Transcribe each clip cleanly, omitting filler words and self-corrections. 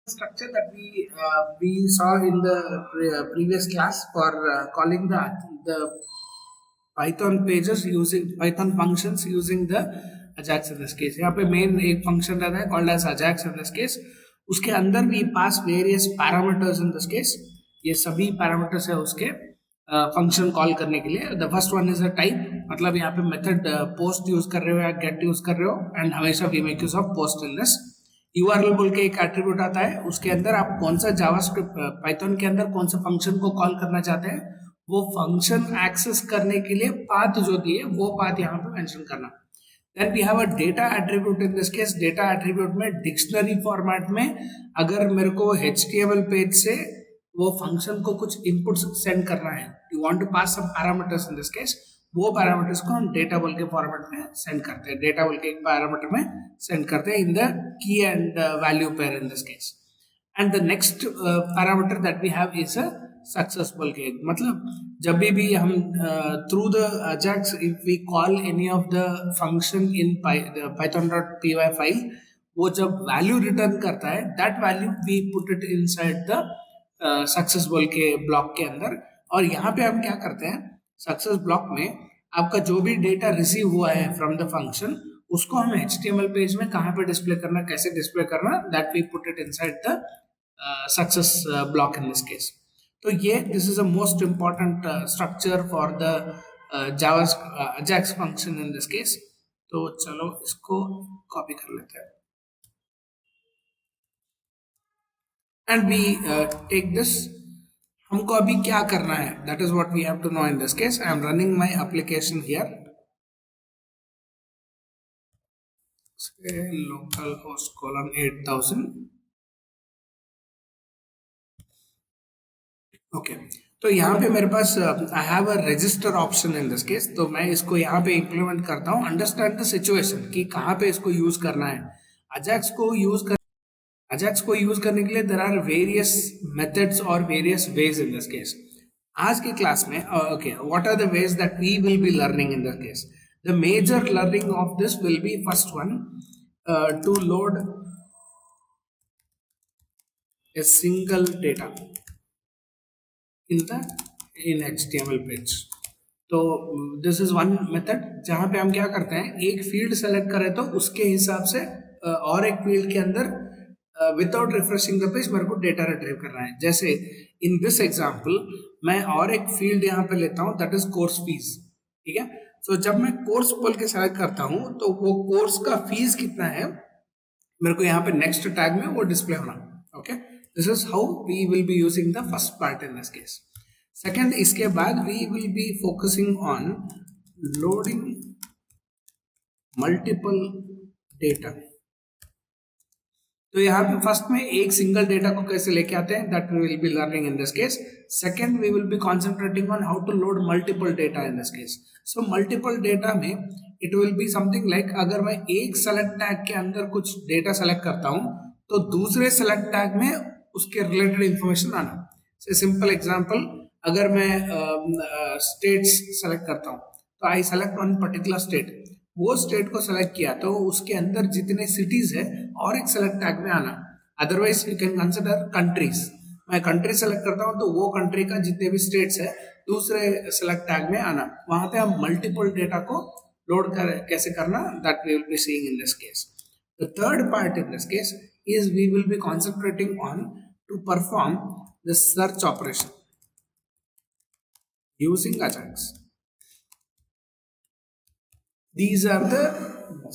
structure that we saw in the previous class for calling the Python pages using Python functions using the Ajax in this case. यहाँ पे main एक function रहता है called as Ajax in this case. उसके अंदर we pass various parameters in this case. ये सभी parameters है उसके फंक्शन कॉल करने के लिए. The first one is a type, मतलब यहाँ पे मेथड पोस्ट यूज कर रहे हो या गेट यूज कर रहे हो, एंड हमेशा we make use of post in this. URL बोल के एक एट्रीब्यूट आता है, उसके अंदर आप कौन सा जावास्क्रिप्ट पाइथन के अंदर कौन सा फंक्शन को कॉल करना चाहते हैं, वो फंक्शन एक्सेस करने के लिए पाथ जो दिए वो पाथ यहाँ पे मेंशन करना. Then we have a data attribute. In this case data attribute में डिक्शनरी फॉर्मेट में अगर मेरे को HTML पेज से वो फंक्शन को कुछ इनपुट्स सेंड करना है, you want to pass some parameters in this case, वो पैरामीटर्स को हम डेटा बोल के फॉर्मेट में सेंड करते हैं. डेटा बोल के एक पैरामीटर में सेंड करते हैं in the key and value pair in this case. And the next parameter that we have is a successful के, मतलब जब भी हम through the Ajax if we call any of the function in python.py file, वो जब value return करता है that value we put it inside the successful के ब्लॉक के अंदर. और यहाँ पे हम क्या करते हैं, सक्सेस ब्लॉक में आपका जो भी डेटा रिसीव हुआ है फ्रॉम द फंक्शन उसको हम HTML पेज में कहाँ पे डिस्प्ले करना, कैसे डिस्प्ले करना, that we put it inside the success block in this case. तो ये this is a most important structure for the Java Ajax function in this case. तो चलो इसको कॉपी कर लेते हैं एंड वी टेक दिस. हमको अभी क्या करना है, that is what we have to know in this case. I am running my application here. Local host colon 8000. Okay, तो यहाँ पे मेरे पास I have a register option in this case. तो मैं इसको यहाँ पे इंप्लीमेंट करता हूँ. अंडरस्टैंड द सिचुएशन कि कहाँ पे इसको यूज करना है. अजैक्स को यूज करने के लिए देयर आर वेरियस मेथड्स और various ways in this case. आज की क्लास में okay, what are the ways that we will be learning in this case. The major learning of this will be first one to load a single data in HTML page. तो this is one method जहां पे हम क्या करते हैं, एक field select करें तो उसके हिसाब से और एक फील्ड के अंदर विदाउट रिफ्रेशिंग द पेज मेरे को डेटा रिट्रीव करना है. जैसे इन दिस एग्जांपल मैं और एक फील्ड यहाँ पे लेता हूँ दैट इज कोर्स फीस. ठीक है, सो जब मैं कोर्स बोल के सेलेक्ट करता हूँ तो वो कोर्स का फीस कितना है मेरे को यहाँ पे नेक्स्ट टैग में वो डिस्प्ले होना. Okay, this is how we will be using the first part in this case. Second, इसके बाद we will be focusing on loading multiple data. तो यहाँ पे फर्स्ट में एक सिंगल डेटा को कैसे लेके आते हैं that we will be learning in this case. Second, we will be concentrating on how to load multiple data in this case. So multiple data में it will be something like, अगर मैं एक select tag के अंदर कुछ data select करता हूँ तो दूसरे सेलेक्ट टैग में उसके रिलेटेड इंफॉर्मेशन आना. सिंपल एग्जांपल, अगर मैं स्टेट्स सेलेक्ट करता हूँ तो I select one particular state, वो स्टेट को सेलेक्ट किया तो उसके अंदर जितने सिटीज है और एक सेलेक्ट टैग में आना. Otherwise you can consider countries. मैं कंट्री सेलेक्ट करता हूँ तो वो कंट्री का जितने भी स्टेट्स है दूसरे सेलेक्ट टैग में आना. वहां पे हम मल्टीपल डेटा को लोड कैसे करना that we will be seeing in this case. The third part in this case is we will be concentrating on to perform the search operation using Ajax. These are the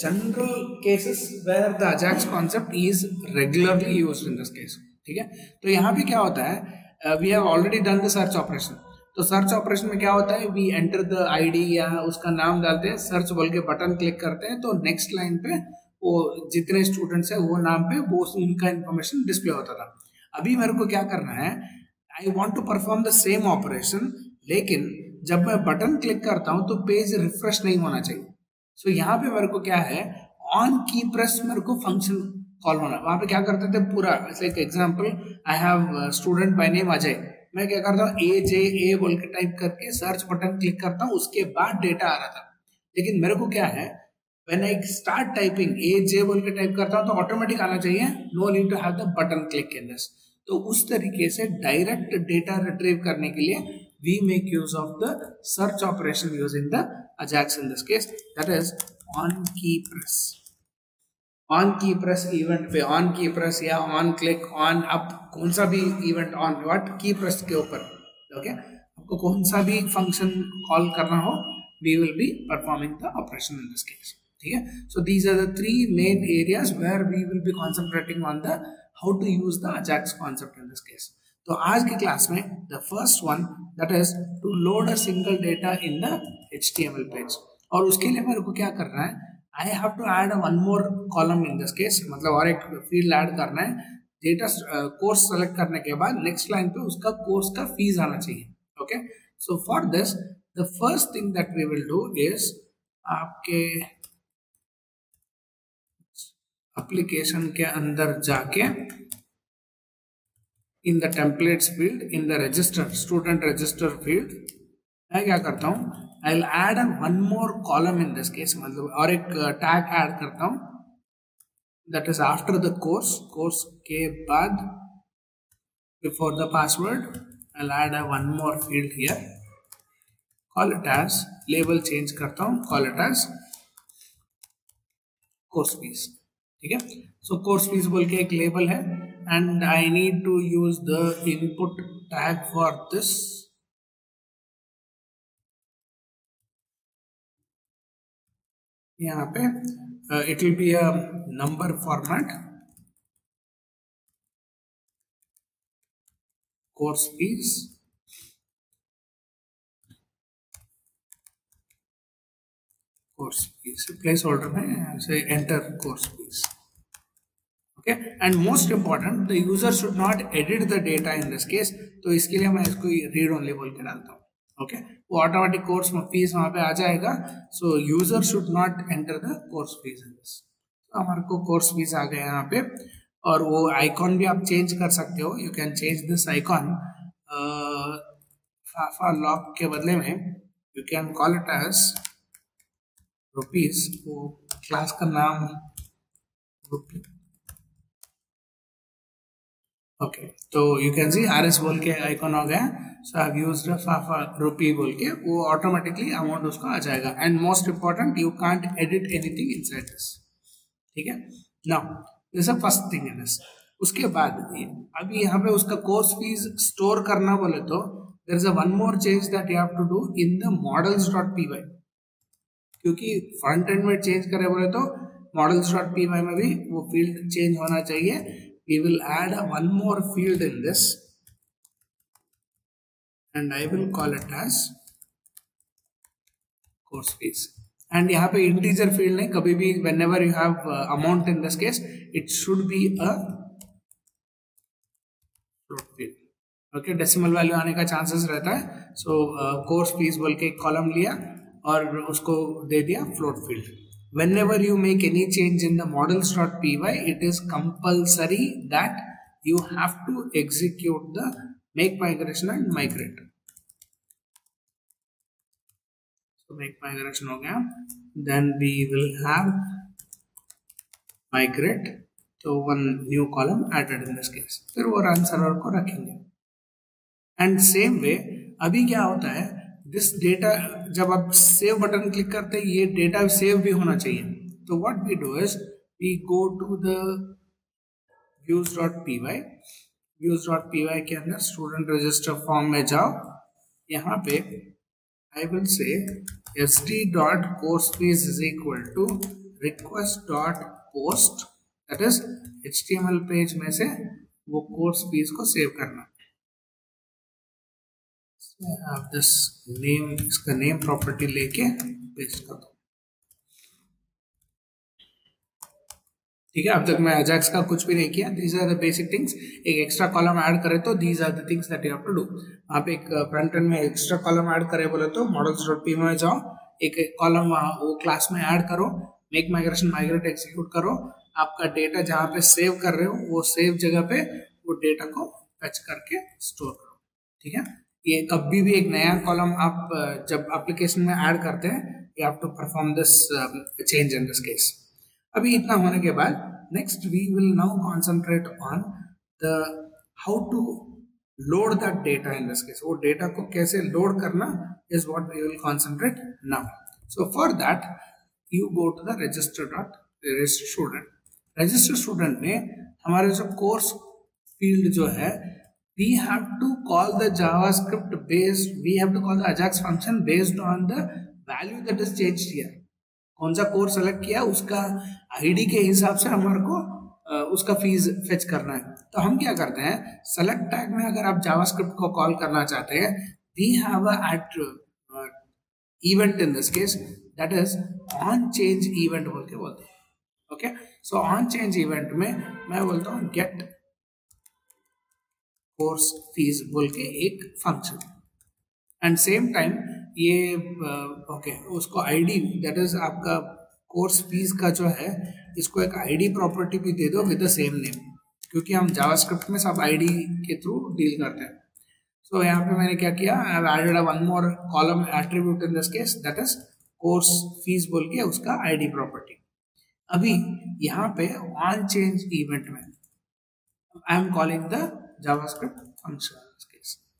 general cases where the Ajax concept is regularly used in this case. ठीक है, तो यहाँ पे क्या होता है, we have already done the search operation. तो search operation में क्या होता है, वी एंटर द आईडी या उसका नाम डालते हैं, सर्च बोल के बटन क्लिक करते हैं तो नेक्स्ट लाइन पे वो जितने स्टूडेंट्स है वो नाम पे वो उनका इंफॉर्मेशन डिस्प्ले होता था. अभी मेरे को क्या करना है, I want to perform the same operation, लेकिन जब मैं बटन क्लिक करता हूं तो पेज रिफ्रेश नहीं होना चाहिए. सो यहाँ पे मेरे को क्या है, ऑन की प्रेस मेरे को फंक्शन कॉल होना. वहां पे क्या करते थे पूरा, like example I have student by name Ajay, मैं क्या करता हूँ AJA बोल के टाइप करके सर्च बटन क्लिक करता हूँ, उसके बाद डेटा आ रहा था. लेकिन मेरे को क्या है, when I start typing A J बोल के टाइप करता हूँ तो ऑटोमेटिक आना चाहिए, no need to have the button click in this. तो उस तरीके से डायरेक्ट डेटा रिट्रीव करने के लिए we make use of the search operation using the Ajax in this case, that is on key press. On key press event पे on key press या on click on up कौन सा भी event on what key press के ऊपर, okay, आपको कौन सा भी फंक्शन कॉल करना हो we will be performing the operation in this case. ठीक है, so these are the three main areas where we will be concentrating on the how to use the Ajax concept in this case. तो आज की class में the first one that is to load a single data in the HTML page, और उसके लिए मेरे को क्या करना है, I have to add a one more column in this case, मतलब और एक फील्ड ऐड करना है। डेटा कोर्स सेलेक्ट करने के बाद नेक्स्ट लाइन पे उसका कोर्स का फीस आना चाहिए। Okay, so for this the first thing that we will do is आपके एप्लीकेशन के अंदर जाके in the templates field in the register student register field मैं क्या करता हूँ, I will add one more column in this case, मतलब और एक टैग ऐड करता हूँ that is after the course, course के बाद before the password I will add one more field here, call it as, label change करता हूँ, call it as course fees. ठीक है, सो कोर्स फीस बोल के एक लेबल है and I need to use the input tag for this. यहाँ पे it will be a number format, course fees, course fees placeholder में से enter course fees. Okay, and most important the user should not edit the data in this case, तो इसके लिए मैं इसको read only बोल के डालता हूँ। ओके, वो ऑटोमेटिक कोर्स फीस वहां पे आ जाएगा, सो user should not enter the course fees in this. तो हमारे को कोर्स फीस आ गया यहाँ पे, और वो आइकॉन भी आप चेंज कर सकते हो, you can change this icon, fa fa lock के बदले में you can call it as rupees, वो क्लास का नाम रुपी। ओके, तो यू कैन सी RS बोल के आइकॉन हो गया, सो आई हैव यूज्ड फाफा रुपी बोल के वो ऑटोमेटिकली अमाउंट उसका आ जाएगा। And most important you can't edit anything inside this. ठीक है, now this is first thing in this. उसके बाद अभी यहाँ पे उसका कोर्स फीस स्टोर करना बोले तो there is a one more change that you have to do in the models.py, क्योंकि फ्रंट एंड में चेंज करे बोले तो models.py में भी वो फील्ड चेंज होना चाहिए। We will add one more field in this and I will call it as course fees. And यहाँ पे integer field नहीं, कभी भी whenever you have amount in this case it should be a float field. Okay, decimal value आने का chances रहता है, so course fees बोल के एक column लिया और उसको दे दिया float field. Whenever you make any change in the models.py, it is compulsory that you have to execute the make migration and migrate. So make migration हो गया, then we will have migrate, तो one new column added in this case, फिर वो run server को रखेंगे। And same way अभी क्या होता है, दिस डेटा जब आप सेव बटन क्लिक करते हैं ये डेटा सेव भी होना चाहिए, तो what we do is we go to the views.py, views.py के अंदर स्टूडेंट रजिस्टर फॉर्म में जाओ, यहाँ पे आई विल से sd.courseFees is equal to request.post, that is HTML page में से वो कोर्स फीस को सेव करना। दिस नेम, इसका नेम प्रॉपर्टी लेके पेस्ट कर दो। ठीक है, अब तक मैं अजैक्स का कुछ भी नहीं किया, these are the basic things. एक एक्स्ट्रा कॉलम ऐड करे तो these are the things that you have to do. आप एक फ्रंट एंड में एक्स्ट्रा कॉलम ऐड करे बोले तो models.py में जाओ, एक कॉलम वहाँ वो क्लास में ऐड करो, मेक माइग्रेशन माइग्रेट एग्जीक्यूट करो, आपका डेटा जहाँ पे सेव कर रहे हो वो सेव जगह पे वो डेटा को फेच करके स्टोर करो। ठीक है, ये कभी भी एक नया कॉलम आप जब एप्लीकेशन में ऐड करते हैं you have to perform this change in this case. अभी इतना होने के बाद next we will now concentrate on the how to load that data in this case. वो data को कैसे load करना is what we will concentrate now. So for that you go to the register student. Register student में हमारे जो course field जो है, we have to call the JavaScript based, we have to call the Ajax function based on the value that is changed here. कौन सा course select किया उसका ID के हिसाब से हमारे को उसका फीस फेच करना है. तो हम क्या करते हैं, सेलेक्ट टैग में अगर आप जावास्क्रिप्ट को कॉल करना चाहते हैं, we have a event in this case that is on change event बोल के बोलते हैं. Okay, so on change event में मैं बोलता हूँ गेट कोर्स फीस बोल के एक फंक्शन, एंड सेम टाइम ये ओके उसको आईडी दैट इज आपका कोर्स फीस का जो है, इसको एक आईडी प्रॉपर्टी भी दे दो विद द सेम नेम, क्योंकि हम जावास्क्रिप्ट में सब आईडी के थ्रू डील करते हैं. सो यहाँ पे मैंने क्या किया, I have added one more column attribute in this case that is course fees बोल के उसका आईडी प्रॉपर्टी. अभी यहाँ पे ऑन चेंज इवेंट में I am calling the JavaScript function.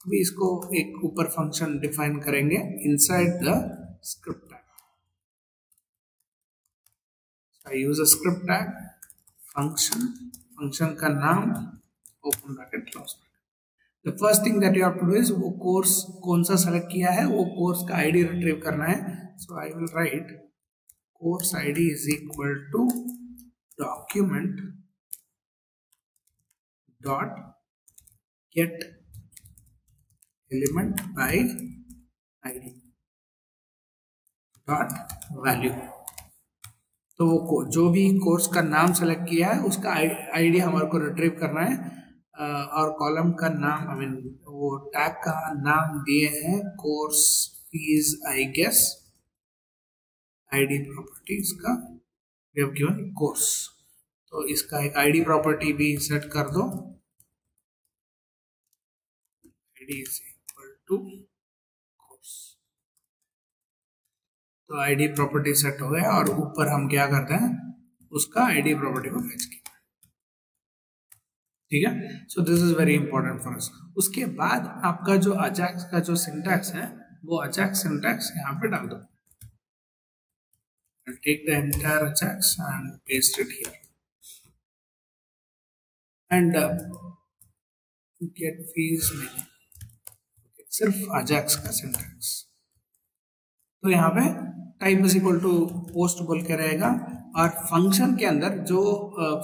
अभी इसको एक ऊपर फंक्शन डिफाइन करेंगे inside the script tag. I use a script tag function, function का नाम open bracket close bracket. The first thing that you have to do is वो course कौन सा सेलेक्ट किया है वो कोर्स का आईडी रिट्रीव करना है. So I will write course ID is equal to document dot get element by ID dot value. तो वो जो भी कोर्स का नाम सेलेक्ट किया है उसका आईडी हमारे को रिट्रीव करना है, और कॉलम का नाम आई मीन वो टैग का नाम दिए हैं course fees I guess. ID property इसका वी हैव गिवन कोर्स, तो इसका एक आईडी प्रॉपर्टी भी सेट कर दो. ID is to course. तो आईडी प्रॉपर्टी सेट हो गया, और ऊपर हम क्या करते हैं उसका आईडी प्रॉपर्टी को फेच किया. ठीक है, so this is very important for us. उसके बाद आपका जो अजैक्स का जो सिंटैक्स है वो अजैक्स सिंटैक्स यहाँ पे डाल दो. I'll take the entire Ajax and paste it here, and get fees menu. सिर्फ अजैक्स का सिंटैक्स. तो यहाँ पे type is equal to post बोल के रहेगा, और फंक्शन के अंदर जो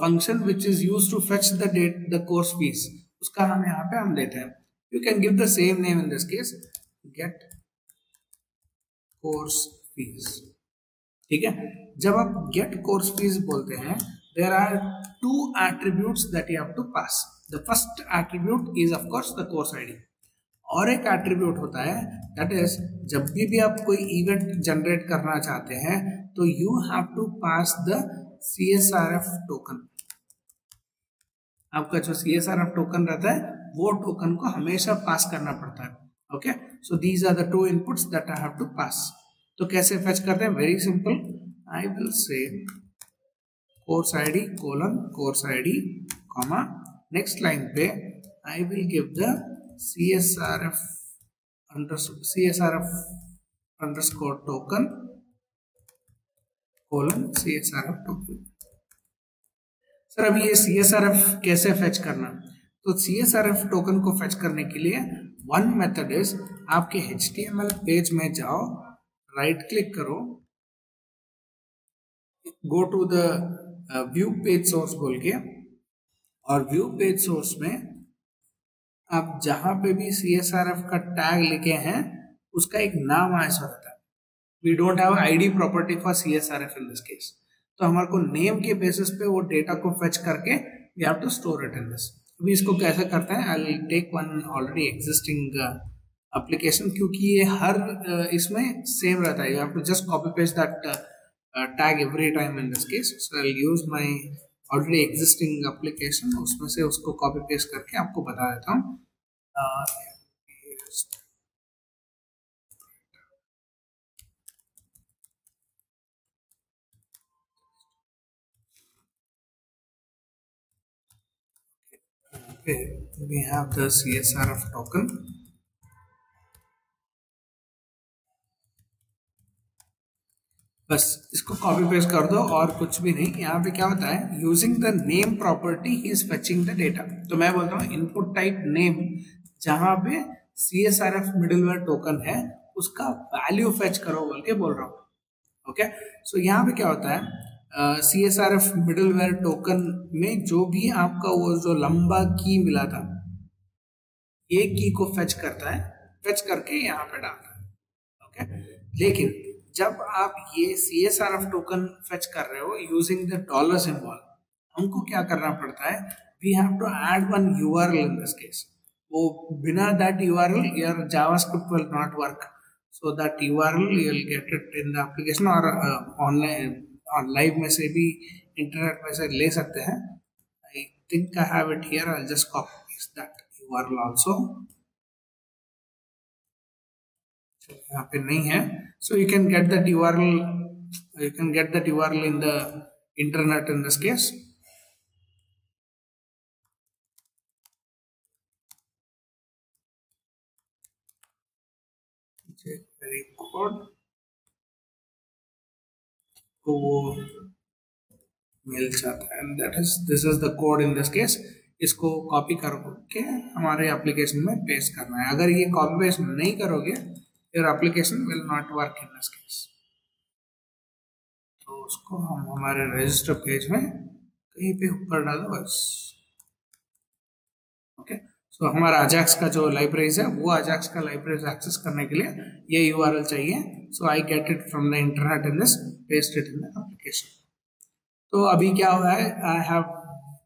function which is use to fetch the course fees उसका हम यहाँ पे हम देते हैं. You can give the same name in this case get course fees. ठीक है, जब आप गेट कोर्स फीस बोलते हैं there are two attributes that you have to pass. The first attribute is of course the course ID, और एक attribute होता है दैट इज जब भी आप कोई इवेंट जनरेट करना चाहते हैं तो you have to pass the CSRF token. आपका जो CSRF टोकन रहता है वो टोकन को हमेशा पास करना पड़ता है. Okay, so these are the two inputs that I have to pass. तो कैसे फेच करते हैं, very simple. I will say course ID colon course ID comma next line पे I will give the CSRF underscore token colon CSRF token. Sir अभी ये CSRF कैसे fetch करना, तो CSRF टोकन को फेच करने के लिए वन मेथड इज आपके HTML पेज में जाओ, राइट क्लिक करो, go to the view page source बोल के, और व्यू पेज सोर्स में आप जहां पे भी CSRF का टैग लिखे हैं उसका एक नाम ऐसा रहता है. We don't have ID property for CSRF in this case. तो हमारे को नेम के बेसिस पे वो डेटा को फेच करके we have to store it in this. अभी इसको कैसे करते हैं, I will take one already existing application, क्योंकि ये हर इसमें सेम रहता है. You have to just copy paste that tag every time in this case. So I will use my already existing application, उसमें से उसको कॉपी पेस्ट करके आपको बता देता हूँ. Okay, we have the CSRF token. बस इसको कॉपी पेस्ट कर दो और कुछ भी नहीं। यहाँ पे क्या होता है, using the name property he is fetching the data. तो मैं बोलता हूँ इनपुट टाइप नेम, जहाँ पे CSRF मिडिलवेयर टोकन है उसका वैल्यू फेच करो बोल के बोल रहा हूँ। ओके, सो यहाँ पे क्या होता है, CSRF मिडिलवेयर टोकन में जो भी आपका वो जो लंबा की मिला था, ये की को फेच करता है, फेच करके यहाँ पे डालता है। ओके, लेकिन जब आप ये CSRF टोकन फेच कर रहे हो यूजिंग द डॉलर सिंबल, हमको क्या करना पड़ता है, we have to add one URL in this case. वो बिना that URL your JavaScript will not work, so that URL you'll get it in the application और ऑनलाइन और लाइव में से भी इंटरनेट में से ले सकते हैं। I think I have it here, I'll just copy paste that URL also. यहाँ पे नहीं है, so you can get that URL, you can get that URL in the internet in this case. Very good. तो वो मिल जाता है, and that is this is the code in this case. इसको copy करके हमारे एप्लीकेशन में paste करना है। अगर ये कॉपी पेस्ट नहीं करोगे, your application will not work in this case. तो उसको हम हमारे रजिस्टर पेज में कहीं पे ऊपर डालो बस। ओके, सो हमारा अजैक्स का जो लाइब्रेरीज है, वो अजैक्स का लाइब्रेरीज एक्सेस करने के लिए ये URL चाहिए। So I get it from the internet in this, paste it in the application. तो अभी क्या हुआ है, I have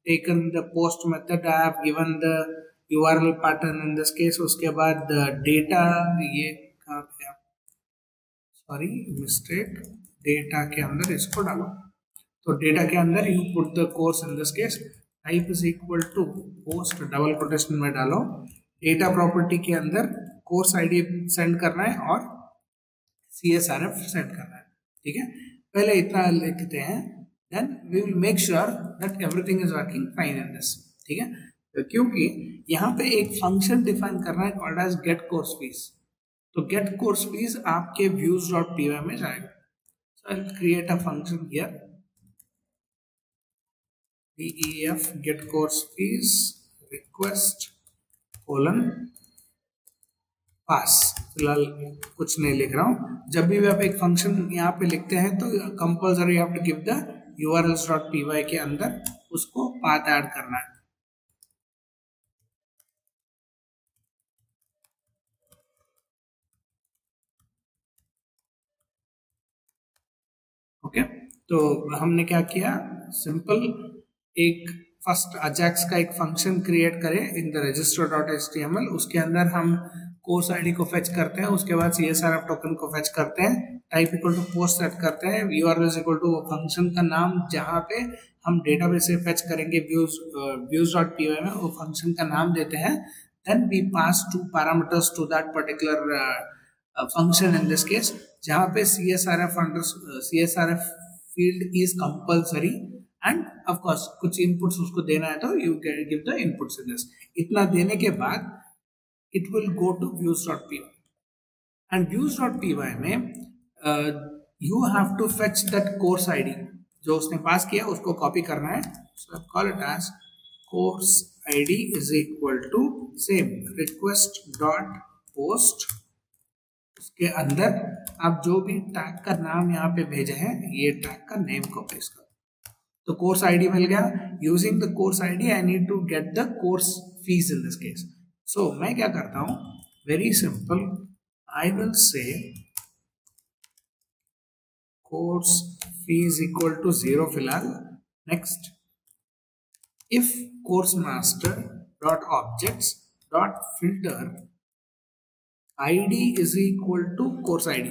taken the post method, I have given the URL pattern in this case. उसके बाद डेटा, ये कहाँ पे, सॉरी मिस्टेक, डेटा के अंदर इसको डालो। तो डेटा के अंदर you put the course in this case, type is equal to post double quotation में डालो। डेटा प्रॉपर्टी के अंदर कोर्स ID सेंड करना है और CSRF सेंड करना है। ठीक है, पहले इतना लिखते हैं, then we will make sure that everything is working fine in this. ठीक है, तो क्योंकि यहाँ पे एक फंक्शन डिफाइन करना है called as get course fees. तो गेट कोर्स फीस आपके views.py में जाएगा। So I'll create a function here, def get course fees request colon pass। फिलहाल कुछ नहीं लिख रहा हूँ। जब भी आप एक फंक्शन यहाँ पे लिखते हैं तो compulsory have to give the urls.py के अंदर उसको पाथ ऐड करना है। ओके, तो हमने क्या किया, सिंपल एक फर्स्ट अजैक्स का एक फंक्शन क्रिएट करें इन द register.html। उसके अंदर हम कोर्स ID को फेच करते हैं, उसके बाद CSRF टोकन को फेच करते हैं, type equal to post set करते हैं, URL is equal to function का नाम जहाँ पे हम डेटाबेस से फेच करेंगे views.py में, वो फंक्शन का नाम देते हैं। Then we pass two parameters to that particular function in this case, जहाँ पे CSRF field is compulsory and of course कुछ inputs उसको देना है तो you can give the inputs in this। इतना देने के बाद it will go to views.py and views.py में you have to fetch that course ID जो उसने पास किया, उसको कॉपी करना है। so I call it as course ID is equal to same request dot post। उसके अंदर आप जो भी टैग का नाम यहाँ पे भेजे हैं, ये टैग का नेम को पेस्ट करो। तो कोर्स ID मिल गया। Using the course ID I need to get the course fees in this case. सो मैं क्या करता हूँ, very simple, I will say course fees equal to 0 फिलहाल। Next, if course master dot objects dot filter ID is equal to course ID,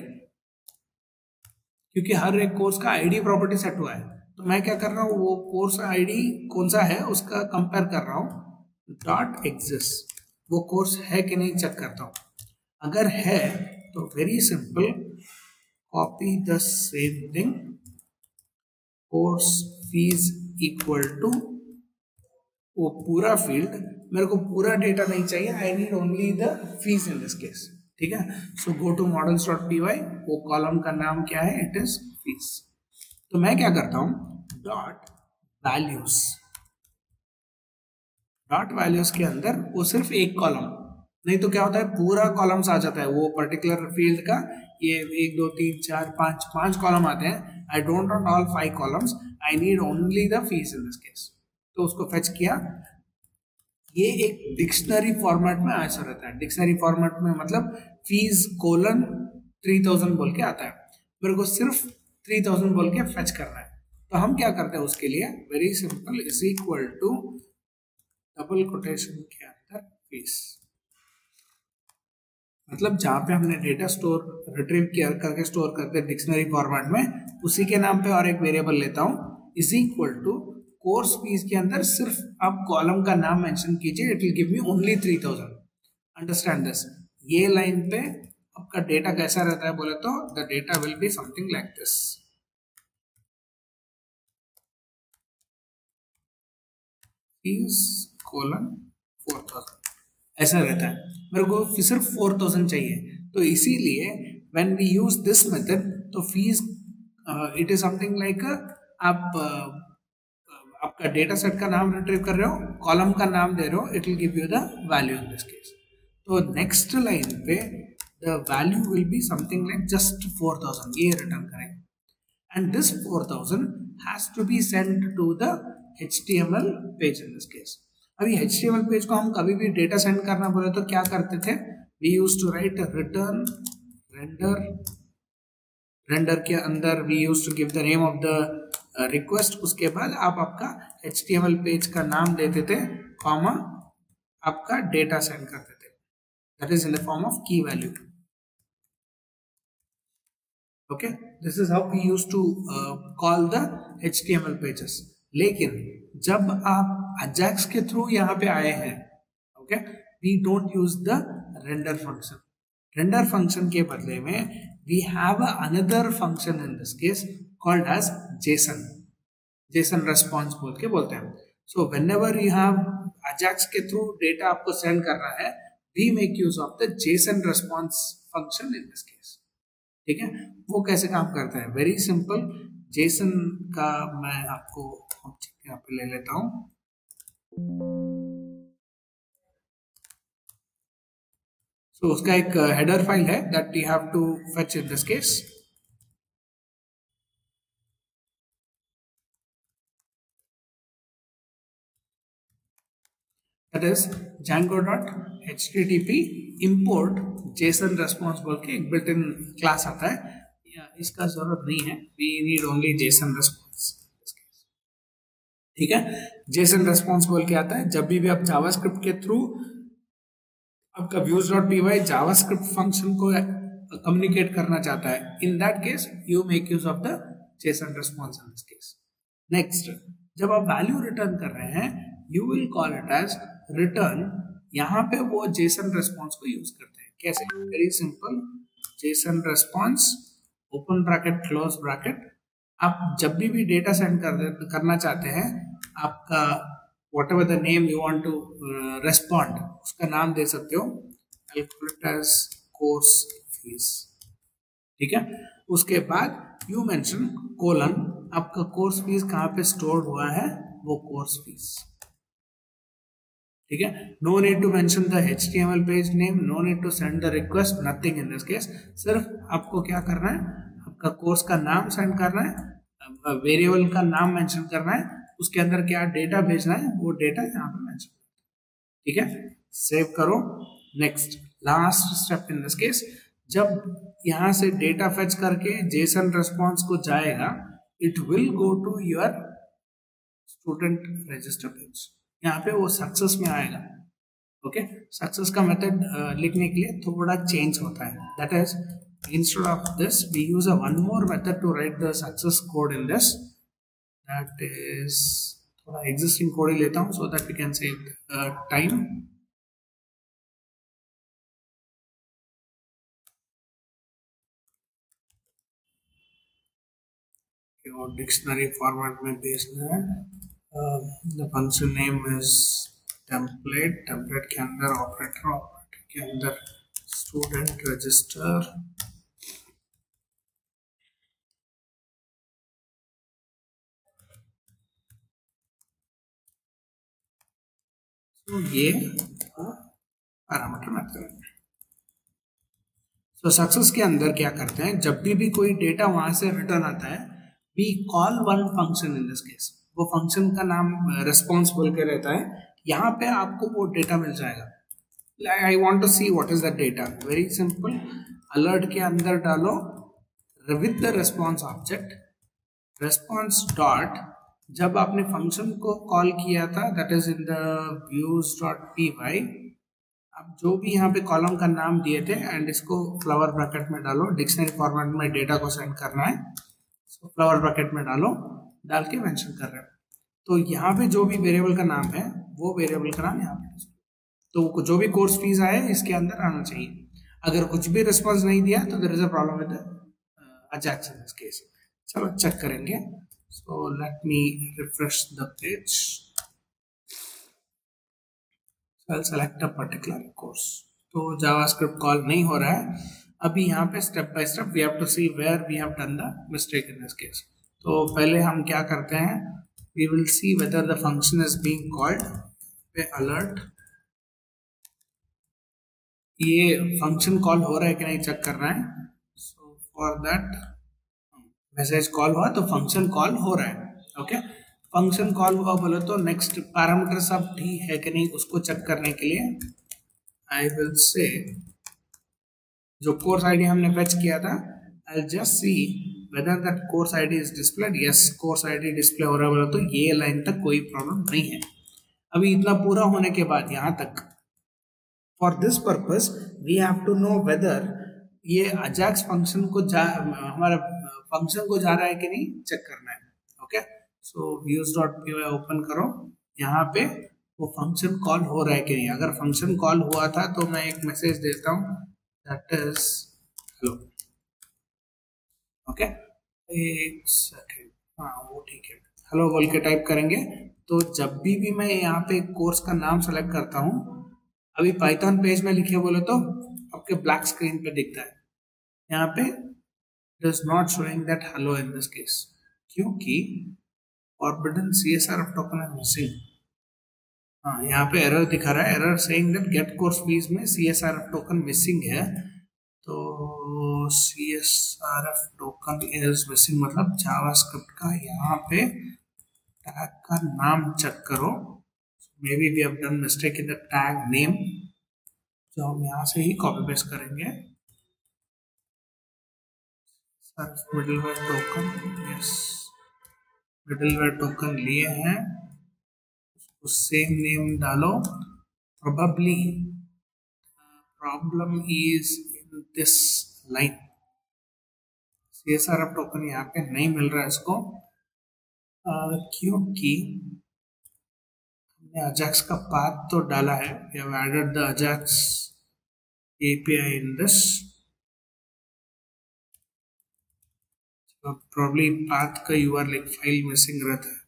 क्योंकि हर एक course का ID property set हुआ है। तो मैं क्या कर रहा हूँ, वो कोर्स ID कौन सा है उसका कंपेयर कर रहा हूँ, डॉट एग्जिस्ट, वो कोर्स है कि नहीं चेक करता हूँ। अगर है तो very simple, copy the same thing, course fees equal to वो पूरा फील्ड, मेरे को पूरा डेटा नहीं चाहिए, I need only the fees in this case, ठीक है। So go to models dot P Y, वो कॉलम का नाम क्या है, इट इज फीस। तो मैं क्या करता हूं, डॉट वैल्यूज, डॉट वैल्यूज के अंदर वो सिर्फ एक कॉलम, नहीं तो क्या होता है पूरा कॉलम्स आ जाता है वो पर्टिकुलर फील्ड का, ये एक दो तीन चार पांच, पांच कॉलम आते हैं। I don't want all five columns, I need only the fees in this case. तो उसको फेच किया, ये एक डिक्शनरी फॉर्मेट में ऐसा रहता है, डिक्शनरी फॉर्मेट में मतलब फीस कोलन 3000 बोल के आता है, मेरे को सिर्फ 3000 बोल के फेच करना है। तो हम क्या करते हैं उसके लिए, very simple, is equal to double quotation के अंदर फीस, मतलब जहां पे हमने डेटा स्टोर रिट्रीव किया करके स्टोर करते हैं डिक्शनरी फॉर्मेट में, उसी के नाम पे और एक वेरिएबल लेता हूं, is equal to course fees के अंदर सिर्फ आप कॉलम का नाम मेंशन कीजिए, it will give me only 3000। Understand this. ये लाइन पे आपका डेटा कैसा रहता है बोले तो, the data will be something like this, fees colon 4000, ऐसा रहता है। मेरे को सिर्फ 4000 चाहिए, तो इसीलिए when we use this method, तो fees it is something like, आप आपका डेटा सेट का नाम रिट्रीव कर रहे हो, कॉलम का नाम दे रहे हो, it will give you the value in this case. तो नेक्स्ट लाइन पे the value will be something like just 4000, ये रिटर्न करेंगे, and this 4000 has to be sent to the HTML page in this case। अभी HTML page को हम कभी भी data send करना बोले तो क्या करते थे, we used to write return render, render के अंदर we use to give the name of the request, उसके बाद आप आपका HTML पेज का नाम देते थे, कॉमा आपका डेटा सेंड करते थे, that is in the form of key value. Okay, this is how we use to call the HTML pages. लेकिन जब आप अजैक्स के थ्रू यहाँ पे आए हैं, okay, we don't use the render function. Render function के बदले में we have another function in this case called as JSON, JSON response बोल के बोलते हैं। So whenever you have Ajax के थ्रू डेटा आपको सेंड करना है, we make use of the JSON response function in this case, ठीक है। वो कैसे काम करता है, वेरी सिंपल, जेसन का मैं आपको ऑब्जेक्ट यहाँ पे ले लेता हूँ। सो उसका एक हेडर फाइल है that you have to fetch in this case. That is django.http import json response बोल के एक बिल्ट इन क्लास आता है, इसका जरूरत नहीं है, we need only JSON response, ठीक है। जेसन रेस्पॉन्स बोल के आता है, जब भी आप जावास्क्रिप्ट के थ्रू आपका views dot P Y JavaScript function को कम्युनिकेट करना चाहता है, in that case you make use of the JSON response in this case. Next, जब आप वैल्यू रिटर्न कर रहे हैं, you will call it as return, यहाँ पे वो जेसन रेस्पॉन्स को यूज करते हैं, कैसे, very simple, Jason response open bracket close bracket, आप जब भी डेटा सेंड करना चाहते हैं, आपका whatever the name you want to respond, उसका नाम दे सकते हो, calculate as course fees, ठीक है। उसके बाद यू मेंशन कोलन, आपका कोर्स फीस कहाँ पे स्टोर हुआ है, वो कोर्स फीस, ठीक है। No need to mention the HTML page name, no need to send the request, nothing in this case, सिर्फ आपको क्या करना है, आपका कोर्स का नाम सेंड करना है, वेरिएबल का नाम मेंशन करना है, उसके अंदर क्या डेटा भेजना है वो डेटा यहाँ पे मेंशन, ठीक है। सेव करो। Next, last step in this case, जब यहाँ से डेटा फेच करके जेसन रेस्पॉन्स को जाएगा, it will go to your student register page, यहाँ पे वो सक्सेस में आएगा, ओके। सक्सेस का मेथड लिखने के लिए थोड़ा चेंज होता है, that is instead of this we use a one more method to write the success code in this, that is थोड़ा existing code ही लेता हूँ so that we can save time। और डिक्शनरी फॉर्मेट में भेजना है, The function name is template के अंदर operator के अंदर student register. तो ये पैरामीटर मेथड। तो सक्सेस के अंदर क्या करते हैं, जब भी कोई डेटा वहां से रिटर्न आता है, we call one function in this case. वो फंक्शन का नाम रिस्पॉन्स बोल के रहता है। यहाँ पे आपको वो डेटा मिल जाएगा। I want to see what is the data. Very simple, alert के अंदर डालो with the response object response dot, जब आपने फंक्शन को कॉल किया था that is in the views dot P Y, आप जो भी यहाँ पे कॉलम का नाम दिए थे एंड इसको फ्लावर ब्रैकेट में डालो। डिक्शनरी फॉर्मेट में डेटा को सेंड करना है, so, फ्लावर ब्रैकेट में डालो, डाल के मेंशन कर रहे हो। तो यहाँ पे जो भी वेरिएबल का नाम है वो वेरिएबल का नाम यहाँ पे, तो जो भी कोर्स फीस आए इसके अंदर आना चाहिए। अगर कुछ भी रिस्पॉन्स नहीं दिया तो there is a problem with Ajax in this case. चलो चेक करेंगे। So let me refresh the page. I'll select a particular course. तो जावास्क्रिप्ट कॉल नहीं हो रहा है अभी। यहाँ पे step by step we have to see where we have done the mistake in this case. तो पहले हम क्या करते हैं, we will see whether the function is being called पे अलर्ट। ये फंक्शन कॉल हो रहा है कि नहीं चेक करना है। So for that message call हुआ तो फंक्शन कॉल हो रहा है। ओके, फंक्शन कॉल हुआ बोले तो नेक्स्ट पैरामीटर सब ठीक है कि नहीं उसको चेक करने के लिए आई विल से जो कोर्स आईडी हमने फेच किया था, I will just see whether that course ID is displayed. Yes, course ID display हो रहा है बोला तो ये लाइन तक कोई प्रॉब्लम नहीं है। अभी इतना पूरा होने के बाद यहाँ तक for this purpose we have to know whether ये अजैक्स फंक्शन को हमारा फंक्शन को जा रहा है कि नहीं चेक करना है। Okay, so views dot P Y open करो। यहाँ पे वो फंक्शन कॉल हो रहा है कि नहीं। अगर फंक्शन कॉल हुआ था तो मैं एक मैसेज देता हूँ दैट इज हेलो। ओके, एक सेकेंड, हाँ वो ठीक है, हेलो बोल के टाइप करेंगे। तो जब भी मैं यहाँ पे कोर्स का नाम सेलेक्ट करता हूँ, अभी पाइथन पेज में लिखे बोले तो आपके ब्लैक स्क्रीन पे दिखता है। यहाँ पे it is not showing that hello in this case, क्योंकि forbidden CSRF token is missing. हाँ, यहाँ पे एरर दिखा रहा है, error saying that get course fees में CSRF टोकन मिसिंग है। तो CSRF टोकन इज मिसिंग मतलब जावास्क्रिप्ट का यहाँ पे टैग का नाम चेक करो। Maybe we have done mistake in the tag name, जो हम यहाँ से ही कॉपी पेस्ट करेंगे। Surf middleware token, yes middleware token लिए हैं, उसको सेम नेम डालो। Probably problem is in this line. CSRF token यहाँ पे नहीं मिल रहा है इसको, क्योंकि हमने अजैक्स का पाथ तो डाला है। We have added the Ajax API in this. So probably path का URL file missing रहता है।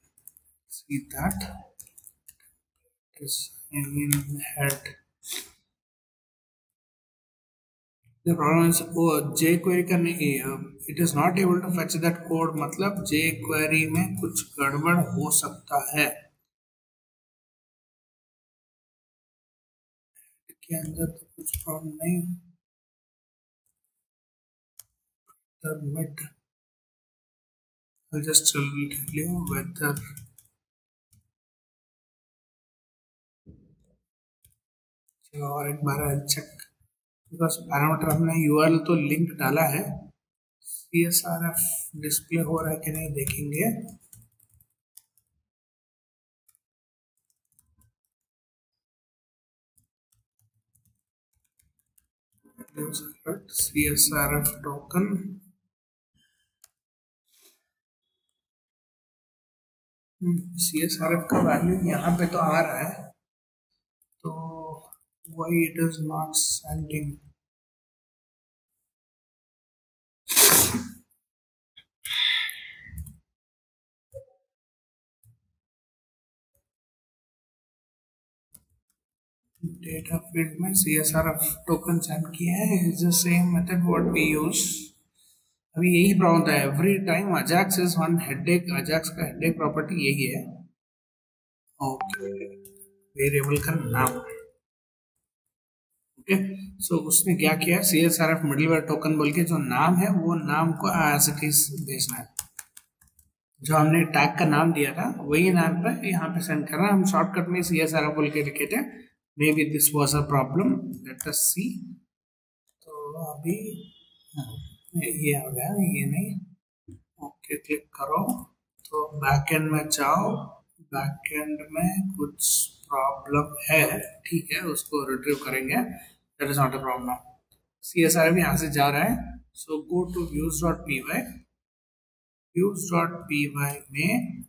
See that is in head. The problem is jQuery करने it is not able to fetch that code, मतलब jQuery में कुछ गड़बड़ हो सकता है। के अंदर तो कुछ प्रॉब्लम नहीं। Mid, I'll just tell you whether और एक बार चेक, बिकॉज पैरामीटर हमने URL तो लिंक डाला है। CSRF डिस्प्ले हो रहा है कि नहीं देखेंगे। CSRF टोकन CSRF का वैल्यू यहाँ पे तो आ रहा है, तो why it is not sending। Data field में CSRF टोकन सेंड किया है is the same method what we use. अभी यही प्रॉब्लम था every time. Ajax is one headache. Ajax का हेडेक प्रॉपर्टी यही है. ओके, वेरिएबल का नाम. ओके, सो उसने क्या किया, CSRF मिडलवेयर टोकन बोल के जो नाम है वो नाम को एज इट इज भेजना है. जो हमने टैग का नाम दिया था वही नाम पे यहाँ पे सेंड कर रहा है. हम शॉर्टकट में CSRF बोल के लिखे थे. Maybe this was a problem. Let us see. तो अभी ये हो गया, ये नहीं. ओके, क्लिक करो. तो बैकएंड में जाओ. बैकएंड में कुछ प्रॉब्लम है, ठीक है, उसको रिट्रीव करेंगे. That is not a problem. CSRF यहाँ से जा रहा है. So go to views.py. views.py में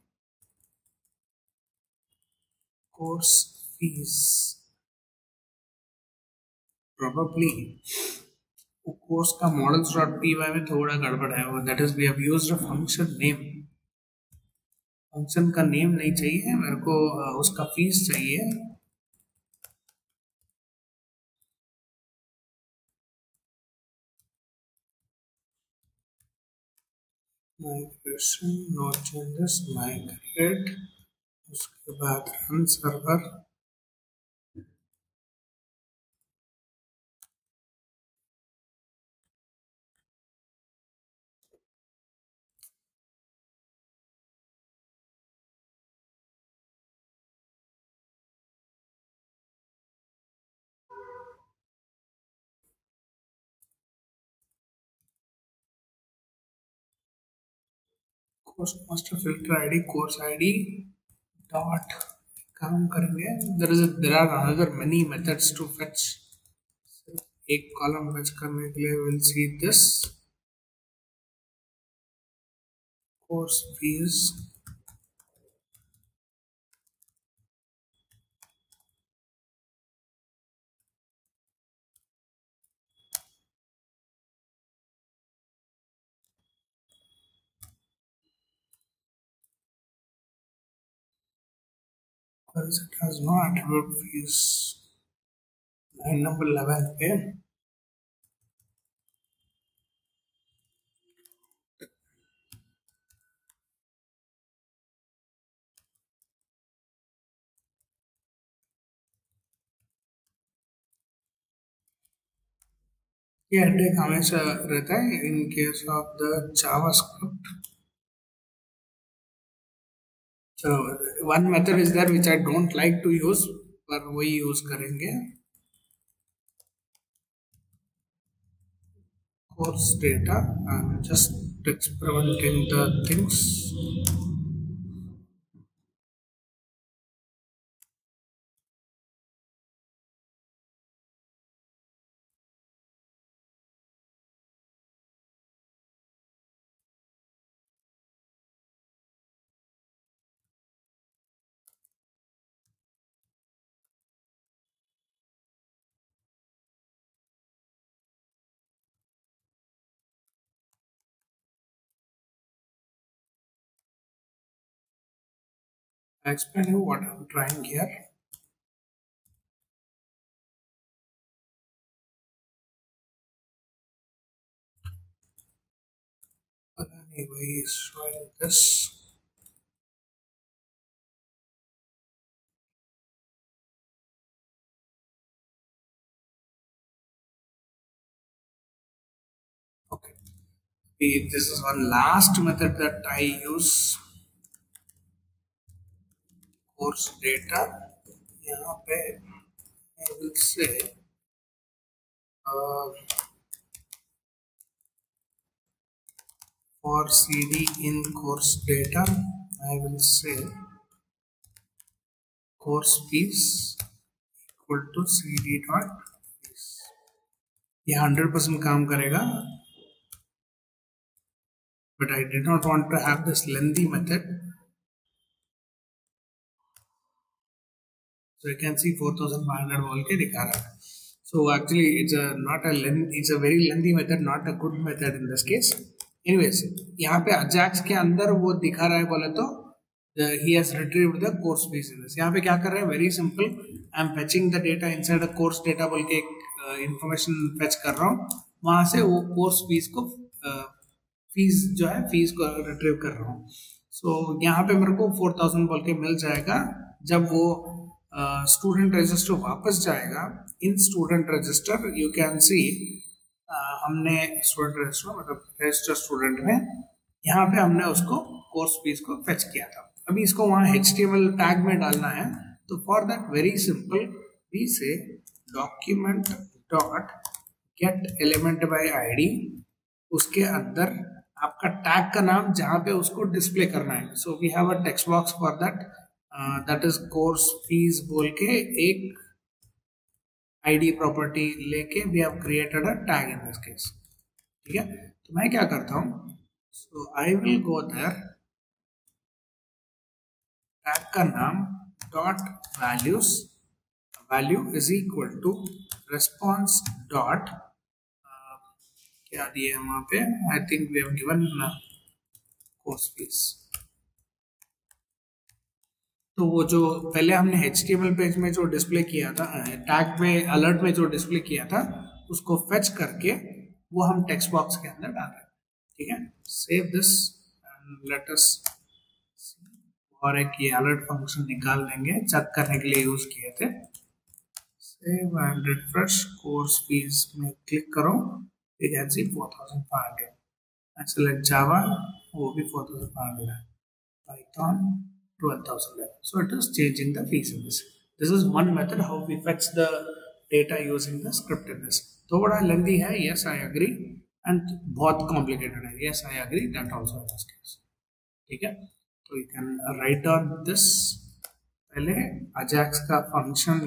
कोर्स फीस probably कोर्स का models.py में थोड़ा गड़बड़ है वो. That is we have used a function name. Function का नेम नहीं चाहिए मेरे को, उसका फीस चाहिए. Migration no changes migrate. उसके बाद run server. Course master filter ID course ID dot काम करेंगे. There are another many methods to fetch. एक कॉलम फेच करने के लिए will see this course fees. it has no attribute fees. Line number 11 पे ये अटैक हमेशा रहता है in case of the JavaScript. So one method is there which I don't like to use, पर वही यूज करेंगे. course data. I'm just experimenting the things. I explain you what I'm trying here. But anyway, showing this. Okay. This is one last method that I use. Course data. यहाँ पे I will say for CD in course data, I will say course fees equal to CD dot fees. ये 100% काम करेगा. But I did not want to have this lengthy method. So you can see 4500 बोल के दिखा रहा है. So actually it's a very lengthy method, not a good method in this case. Anyways, यहाँ पे अजाक्स के अंदर वो दिखा रहा है बोले तो he has retrieved the course fees in this. यहाँ पे क्या कर रहे हैं, very simple. I am fetching the data inside a course data बोल के एक इंफॉर्मेशन फेच कर रहा हूँ, वहां से वो कोर्स फीस को फीस जो है फीस को रिट्रीव कर रहा हूँ। सो यहाँ पे मेरे को 4000 बोल के मिल जाएगा। जब वो स्टूडेंट रजिस्टर वापस जाएगा, इन स्टूडेंट रजिस्टर यू कैन सी हमने स्टूडेंट रजिस्टर मतलब रजिस्टर स्टूडेंट में यहाँ पे हमने उसको कोर्स फीस को फेच किया था। अभी इसको वहाँ HTML टैग में डालना है, तो for that very simple we say document dot get element by ID, उसके अंदर आपका टैग का नाम जहाँ पे उसको डिस्प्ले करना है। So we have a text box for that is course fees बोल के एक आईडी प्रॉपर्टी लेके we have created a tag in this case. ठीक है, तो मैं क्या करता हूँ, so I will go there, tag का नाम dot values, value is equal to response dot क्या दिए वहां पे, I think we have given course fees. तो वो जो पहले हमने HTML पेज में जो डिस्प्ले किया था, टैग में अलर्ट में जो डिस्प्ले किया था, उसको फेच करके वो हम टेक्स्ट बॉक्स के अंदर डाल रहे हैं। ठीक है, save this and let us, और एक ये अलर्ट फंक्शन निकाल देंगे, चेक करने के लिए यूज किए थे। Save and refresh, course fees में क्लिक करो, you can see 4500. I select Java, वो भी 4500 है, Python 12,000 है. So it is changing the fees in this. This is one method how we fetch the data using the script in this. तो बड़ा lengthy है, yes I agree, and बहुत complicated है, yes I agree that also in this case. ठीक है, तो you can write on this, पहले Ajax का function